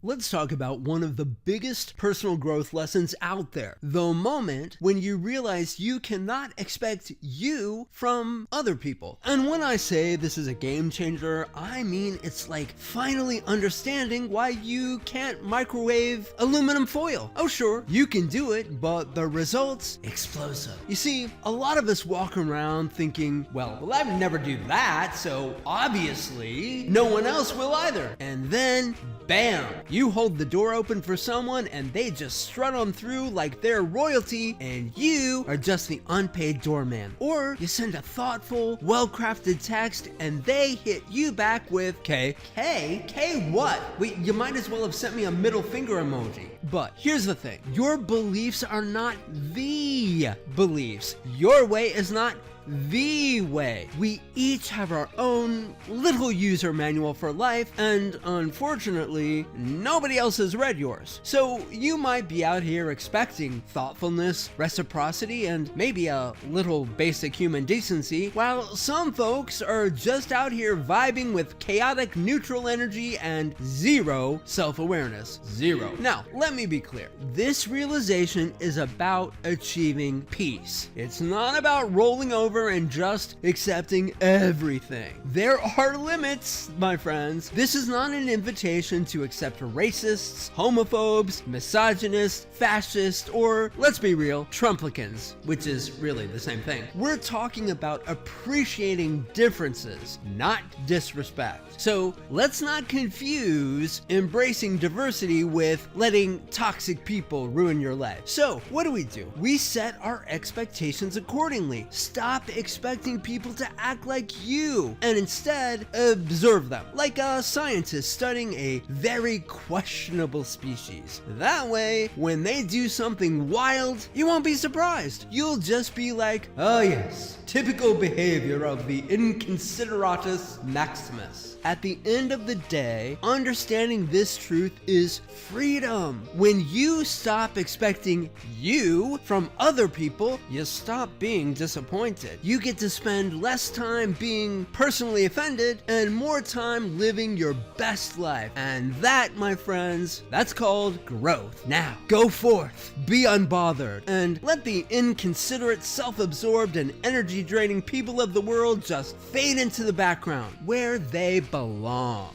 Let's talk about one of the biggest personal growth lessons out there. The moment when you realize you cannot expect you from other people. And when I say this is a game changer, I mean it's like finally understanding why you can't microwave aluminum foil. Oh sure, you can do it, but the results, explosive. You see, a lot of us walk around thinking, well, I'd never do that, so obviously no one else will either. And then, bam! You hold the door open for someone and they just strut on through like they're royalty and you are just the unpaid doorman. Or you send a thoughtful, well-crafted text and they hit you back with K what? Wait, you might as well have sent me a middle finger emoji. But here's the thing, your beliefs are not the beliefs. Your way is not the way. We each have our own little user manual for life, and unfortunately, nobody else has read yours. So you might be out here expecting thoughtfulness, reciprocity, and maybe a little basic human decency, while some folks are just out here vibing with chaotic neutral energy and zero self-awareness. Zero. Now, let me be clear. This realization is about achieving peace. It's not about rolling over and just accepting everything. There are limits, my friends. This is not an invitation to accept racists, homophobes, misogynists, fascists, or, let's be real, Trumplicans, which is really the same thing. We're talking about appreciating differences, not disrespect. So let's not confuse embracing diversity with letting toxic people ruin your life. So what do? We set our expectations accordingly. Stop expecting people to act like you and instead observe them, like a scientist studying a very questionable species. That way, when they do something wild, you won't be surprised. You'll just be like, oh yes, typical behavior of the inconsideratus maximus. At the end of the day, understanding this truth is freedom. When you stop expecting you from other people, you stop being disappointed. You get to spend less time being personally offended and more time living your best life. And that, my friends, that's called growth. Now, go forth, be unbothered, and let the inconsiderate, self-absorbed, and energy-draining people of the world just fade into the background where they belong.